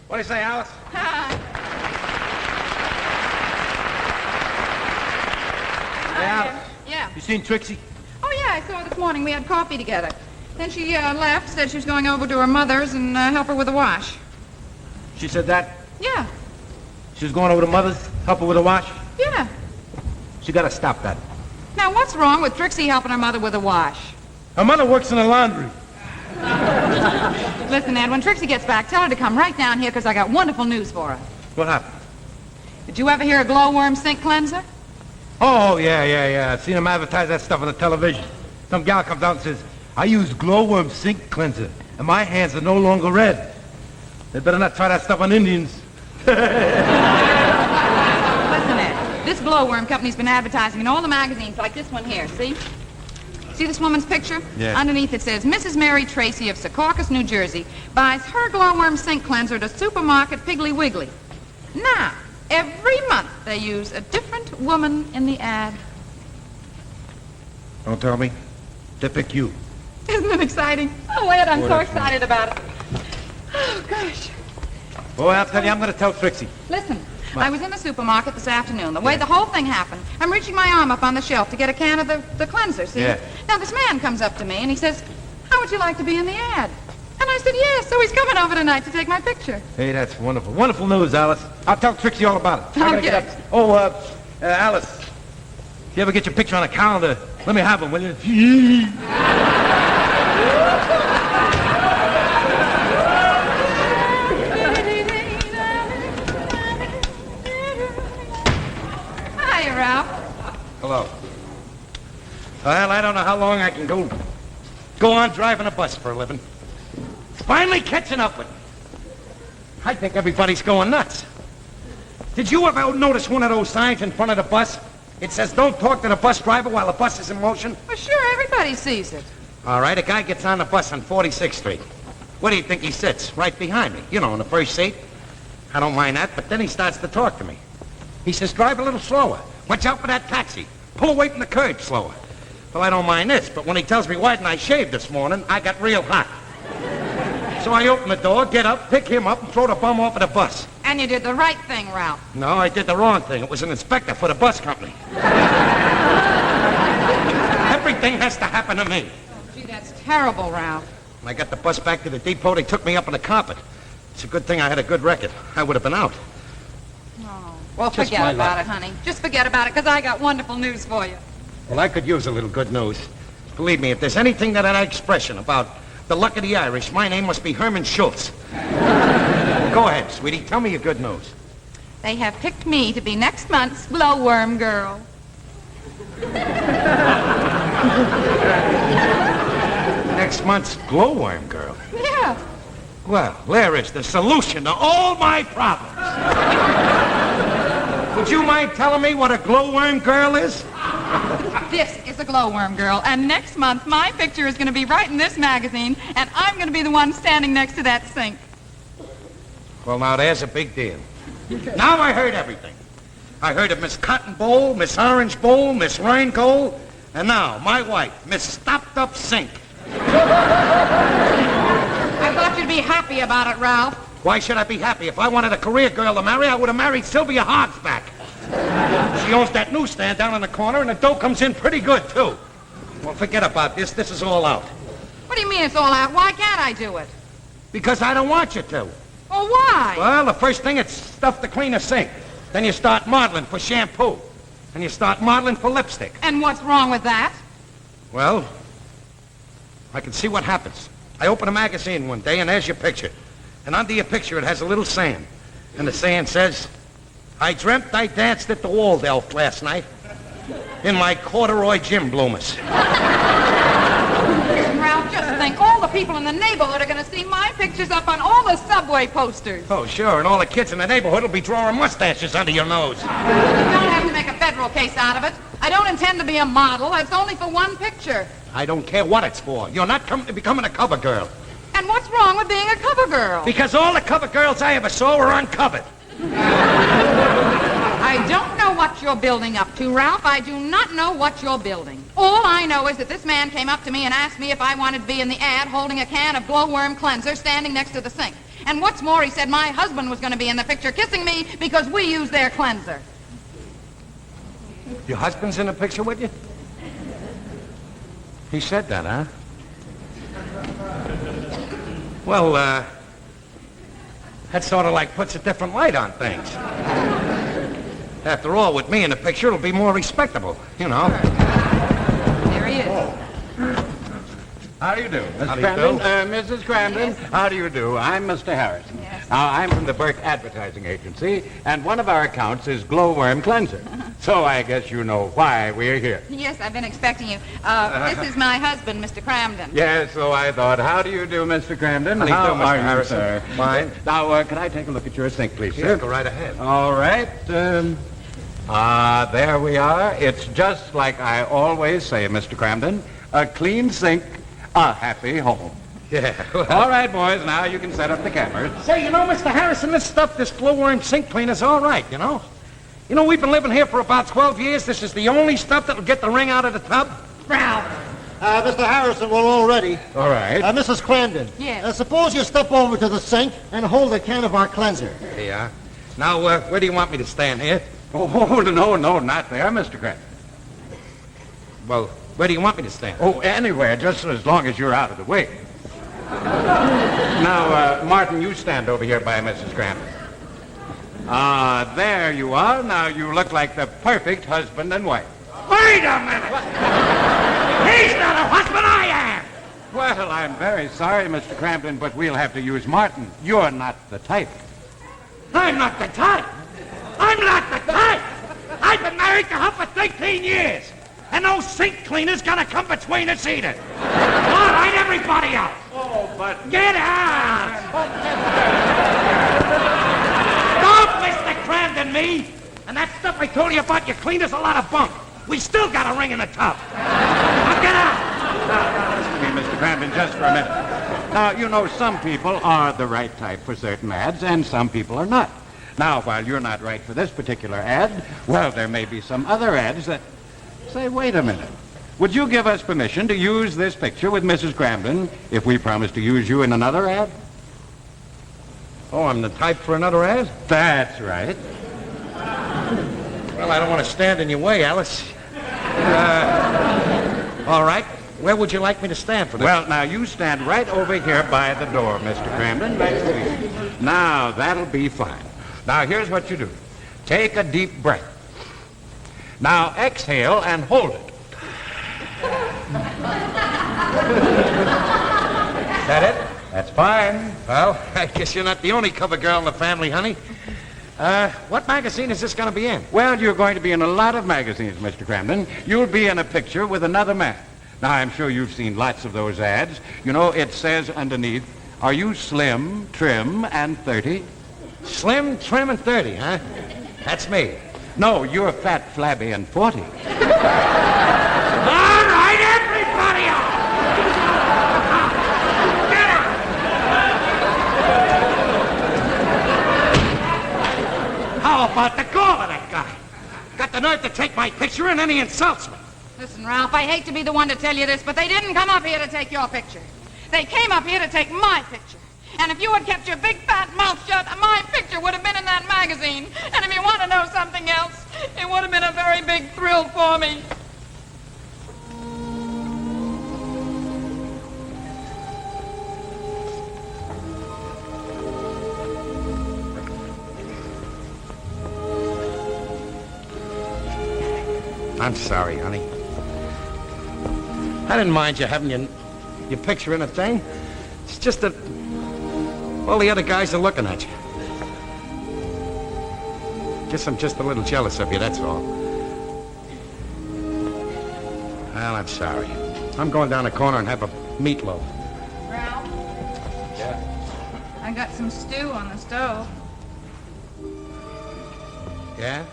What do you say, Alice? Hey, Alice. Yeah. You seen Trixie? Oh, yeah, I saw her this morning. We had coffee together. Then she left, said she was going over to her mother's and help her with the wash. She said that? Yeah. She was going over to Mother's, help her with the wash? Yeah. She gotta stop that. Now, what's wrong with Trixie helping her mother with the wash? Her mother works in the laundry. Listen, Ed, when Trixie gets back, tell her to come right down here because I got wonderful news for her. What happened? Did you ever hear of glowworm sink cleanser? Oh, yeah. I've seen them advertise that stuff on the television. Some gal comes out and says, I use glowworm sink cleanser, and my hands are no longer red. They better not try that stuff on Indians. Listen, Ed, this glowworm company's been advertising in all the magazines like this one here, see? See this woman's picture? Yeah. Underneath it says, Mrs. Mary Tracy of Secaucus, New Jersey, buys her glowworm sink cleanser at a supermarket Piggly Wiggly. Now, every month they use a different woman in the ad. Don't tell me. They pick you. Isn't it exciting? Oh, Ed, I'm Boy, so that's excited about it. Oh, gosh. Boy, I'll tell you, I'm gonna tell Trixie. Listen, What? I was in the supermarket this afternoon. The way the whole thing happened, I'm reaching my arm up on the shelf to get a can of the cleanser, see? Yeah. Now, this man comes up to me and he says, how would you like to be in the ad? And I said, yes, so he's coming over tonight to take my picture. Hey, that's wonderful. Wonderful news, Alice. I'll tell Trixie all about it. I gotta Okay. get up. Oh, Alice, if you ever get your picture on a calendar, let me have them, will you? Hi, Ralph. Hello. Well, I don't know how long I can go on driving a bus for a living. Finally catching up with me. I think everybody's going nuts. Did you ever notice one of those signs in front of the bus? It says, don't talk to the bus driver while the bus is in motion. Well, sure, everybody sees it. All right, a guy gets on the bus on 46th Street. Where do you think he sits? Right behind me. You know, in the first seat. I don't mind that, but then he starts to talk to me. He says, drive a little slower. Watch out for that taxi. Pull away from the curb slower. Well, I don't mind this, but when he tells me why didn't I shave this morning, I got real hot. So I open the door, get up, pick him up, and throw the bum off of the bus. And you did the right thing, Ralph. No, I did the wrong thing. It was an inspector for the bus company. Everything has to happen to me. Gee, that's terrible, Ralph. When I got the bus back to the depot, they took me up on the carpet. It's a good thing I had a good record. I would have been out. Oh, well, Just forget my about luck. it, honey. Just forget about it, because I got wonderful news for you. Well, I could use a little good news. Believe me, if there's anything that expression about the luck of the Irish, my name must be Herman Schultz. Go ahead, sweetie. Tell me your good news. They have picked me to be next month's glowworm girl. Next month's glowworm girl. Yeah. Well, there is the solution to all my problems. Would you mind telling me what a glowworm girl is? This is a glowworm girl, and next month my picture is going to be right in this magazine, and I'm going to be the one standing next to that sink. Well, now, there's a big deal. Now I heard everything. I heard of Miss Cotton Bowl, Miss Orange Bowl, Miss Rheingold, and now my wife, Miss Stopped Up Sink. I thought you'd be happy about it, Ralph. Why should I be happy? If I wanted a career girl to marry, I would have married Sylvia Hogsback. She owns that newsstand down in the corner, and the dough comes in pretty good, too. Well, forget about this. This is all out. What do you mean it's all out? Why can't I do it? Because I don't want you to. Well, why? Well, the first thing, it's stuff to clean a sink. Then you start modeling for shampoo. And you start modeling for lipstick. And what's wrong with that? Well, I can see what happens. I open a magazine one day, and there's your picture. And under your picture, it has a little saying. And the saying says, I dreamt I danced at the Waldorf last night in my corduroy gym bloomers. Ralph, just think, all the people in the neighborhood are going to see my pictures up on all the subway posters. Oh, sure, and all the kids in the neighborhood will be drawing mustaches under your nose. You don't have to make a federal case out of it. I don't intend to be a model. It's only for one picture. I don't care what it's for. You're not becoming a cover girl. And what's wrong with being a cover girl? Because all the cover girls I ever saw were uncovered. I don't know what you're building up to, Ralph. I do not know what you're building. All I know is that this man came up to me and asked me if I wanted to be in the ad holding a can of glowworm cleanser standing next to the sink. And what's more, he said my husband was going to be in the picture kissing me because we use their cleanser. Your husband's in the picture with you? He said that, huh? Well, that sort of like puts a different light on things. After all, with me in the picture, it'll be more respectable, you know. There he is. How do you do, Mr. How do you Cramden? do? Mrs. Cramden, Yes. how do you do? I'm Mr. Harrison. Yes. Now, I'm from the Burke Advertising Agency, and one of our accounts is Glowworm Cleanser. So I guess you know why we're here. Yes, I've been expecting you. This is my husband, Mr. Cramden. Yes, so I thought, how do you do, Mr. Cramden? How do you do, Mr. are you, Harrison? sir? Fine. Now, can I take a look at your sink, please, Yeah, sir? go right ahead. All right. There we are. It's just like I always say, Mr. Cramden. A clean sink, a happy home. Yeah. All right, boys, now you can set up the cameras. Say, you know, Mr. Harrison, this stuff, this glowworm sink cleaner's all right, you know? You know, we've been living here for about 12 years. This is the only stuff that'll get the ring out of the tub. Ralph. Mr. Harrison, we're all ready. All right. Mrs. Cramden. Yes. Suppose you step over to the sink and hold a can of our cleanser. Yeah. Now, where do you want me to stand here? Oh, no, not there, Mr. Cramden. Well, where do you want me to stand? Oh, anywhere, just as long as you're out of the way. Now, Martin, you stand over here by Mrs. Cramden. There you are. Now you look like the perfect husband and wife. Wait a minute! He's not a husband, I am! Well, I'm very sorry, Mr. Cramden, but we'll have to use Martin. You're not the type. I'm not the type. I'm not the type. I've been married to her for 13 years. And no sink cleaner's gonna come between us either. All right, everybody out. Oh, but... Get out! Don't Mr. Cramden me. And that stuff I told you about your cleaner's a lot of bunk. We still got a ring in the tub. Now get out! Now, listen to me, Mr. Cramden, just for a minute. Now, you know, some people are the right type for certain ads, and some people are not. Now, while you're not right for this particular ad, well, there may be some other ads that... Say, wait a minute. Would you give us permission to use this picture with Mrs. Cramden if we promise to use you in another ad? Oh, I'm the type for another ad? That's right. Well, I don't want to stand in your way, Alice. All right. Where would you like me to stand for this? Well, now, you stand right over here by the door, Mr. Cramden. Next to me. Now, that'll be fine. Now, here's what you do. Take a deep breath. Now, exhale and hold it. Is that it? That's fine. Well, I guess you're not the only cover girl in the family, honey. What magazine is this going to be in? Well, you're going to be in a lot of magazines, Mr. Cramden. You'll be in a picture with another man. Now, I'm sure you've seen lots of those ads. You know, it says underneath, are you slim, trim, and 30? Slim, trim, and 30, huh? That's me. No, you're fat, flabby, and 40. All right, everybody out! Get out! How about the gall of that guy? Got the nerve to take my picture and then he insults me. Listen, Ralph, I hate to be the one to tell you this, but they didn't come up here to take your picture. They came up here to take my picture. And if you had kept your big fat mouth shut, my picture would have been in that magazine. And if you want to know something else, it would have been a very big thrill for me. I'm sorry, honey. I didn't mind you having your picture in a thing. It's just that all the other guys are looking at you. Guess I'm just a little jealous of you, that's all. Well, I'm sorry. I'm going down the corner and have a meatloaf. Ralph, Yeah? I got some stew on the stove. Yeah?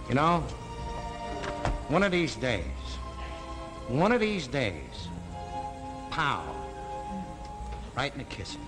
You know, one of these days, pow, right in the kissing.